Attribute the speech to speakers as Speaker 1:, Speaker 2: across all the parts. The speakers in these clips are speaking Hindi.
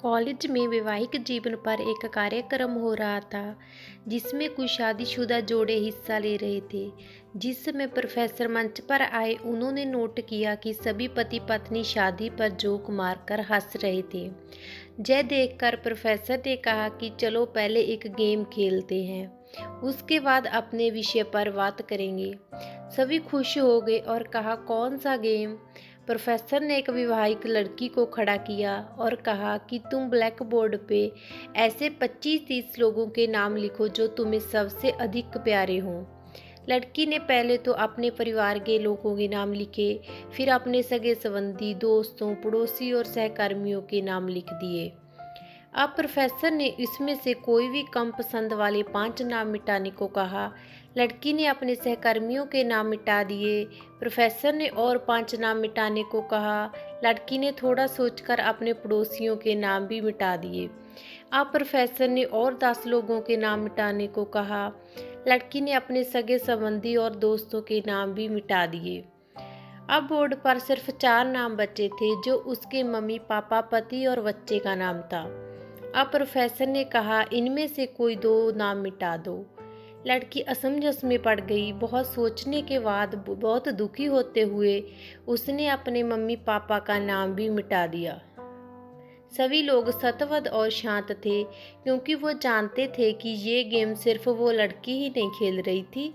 Speaker 1: कॉलेज में वैवाहिक जीवन पर एक कार्यक्रम हो रहा था जिसमें कुछ शादीशुदा जोड़े हिस्सा ले रहे थे। जिस समय प्रोफेसर मंच पर आए उन्होंने नोट किया कि सभी पति पत्नी शादी पर जोक मारकर हंस रहे थे। यह देखकर प्रोफेसर ने कहा कि चलो पहले एक गेम खेलते हैं, उसके बाद अपने विषय पर बात करेंगे। सभी खुश हो गए और कहा, कौन सा गेम? प्रोफेसर ने एक विवाहित लड़की को खड़ा किया और कहा कि तुम ब्लैक बोर्ड पे ऐसे 25-30 लोगों के नाम लिखो जो तुम्हें सबसे अधिक प्यारे हों। लड़की ने पहले तो अपने परिवार के लोगों के नाम लिखे, फिर अपने सगे संबंधी, दोस्तों, पड़ोसी और सहकर्मियों के नाम लिख दिए। अब प्रोफेसर ने इसमें से कोई भी कम पसंद वाले 5 नाम मिटाने को कहा। लड़की ने अपने सहकर्मियों के नाम मिटा दिए। प्रोफेसर ने और 5 नाम मिटाने को कहा। लड़की ने थोड़ा सोचकर अपने पड़ोसियों के नाम भी मिटा दिए। अब प्रोफेसर ने और 10 लोगों के नाम मिटाने को कहा। लड़की ने अपने सगे संबंधी और दोस्तों के नाम भी मिटा दिए। अब बोर्ड पर सिर्फ 4 नाम बचे थे, जो उसके मम्मी पापा, पति और बच्चे का नाम था। अब प्रोफेसर ने कहा, इनमें से कोई 2 नाम मिटा दो। लड़की असमंजस में पड़ गई। बहुत सोचने के बाद बहुत दुखी होते हुए उसने अपने मम्मी पापा का नाम भी मिटा दिया। सभी लोग सतवद और शांत थे, क्योंकि वो जानते थे कि ये गेम सिर्फ वो लड़की ही नहीं खेल रही थी,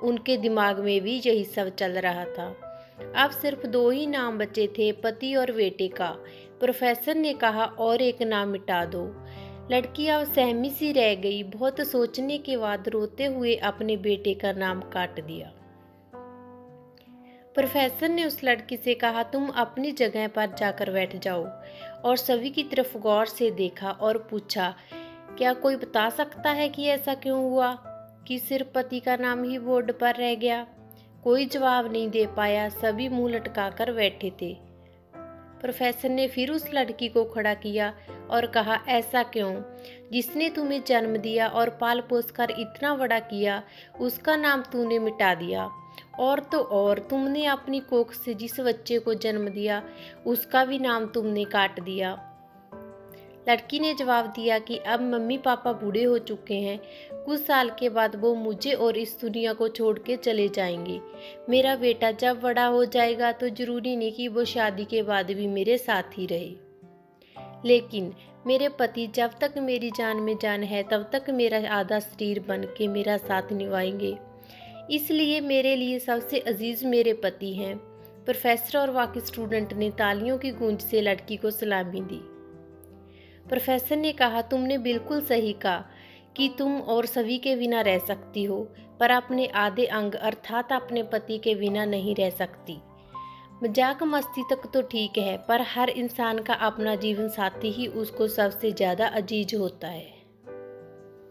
Speaker 1: उनके दिमाग में भी यही सब चल रहा था। अब सिर्फ 2 ही नाम बचे थे, पति और बेटे का। प्रोफेसर ने कहा, और एक नाम मिटा दो। लड़की अब सहमी सी रह गई। बहुत सोचने के बाद रोते हुए अपने बेटे का नाम काट दिया। प्रोफेसर ने उस लड़की से कहा, तुम अपनी जगह पर जाकर बैठ जाओ, और सभी की तरफ गौर से देखा और पूछा, क्या कोई बता सकता है कि ऐसा क्यों हुआ कि सिर्फ पति का नाम ही बोर्ड पर रह गया? कोई जवाब नहीं दे पाया। सभी मुंह लटकाकर बैठे थे। प्रोफेसर ने फिर उस लड़की को खड़ा किया और कहा, ऐसा क्यों? जिसने तुम्हें जन्म दिया और पाल पोस कर इतना बड़ा किया, उसका नाम तूने मिटा दिया। और तो और तुमने अपनी कोख से जिस बच्चे को जन्म दिया, उसका भी नाम तुमने काट दिया। लड़की ने जवाब दिया कि अब मम्मी पापा बूढ़े हो चुके हैं। कुछ साल के बाद वो मुझे और इस दुनिया को छोड़ के चले जाएंगे। मेरा बेटा जब बड़ा हो जाएगा तो जरूरी नहीं कि वो शादी के बाद भी मेरे साथ ही रहे, लेकिन मेरे पति जब तक मेरी जान में जान है तब तक मेरा आधा शरीर बन के मेरा साथ निभाएंगे। इसलिए मेरे लिए सबसे अजीज मेरे पति हैं। प्रोफेसर और बाकी स्टूडेंट ने तालियों की गूंज से लड़की को सलामी दी। प्रोफेसर ने कहा, तुमने बिल्कुल सही कहा कि तुम और सभी के बिना रह सकती हो, पर अपने आधे अंग अर्थात अपने पति के बिना नहीं रह सकती। मजाक मस्ती तक तो ठीक है, पर हर इंसान का अपना जीवन साथी ही उसको सबसे ज़्यादा अजीज होता है।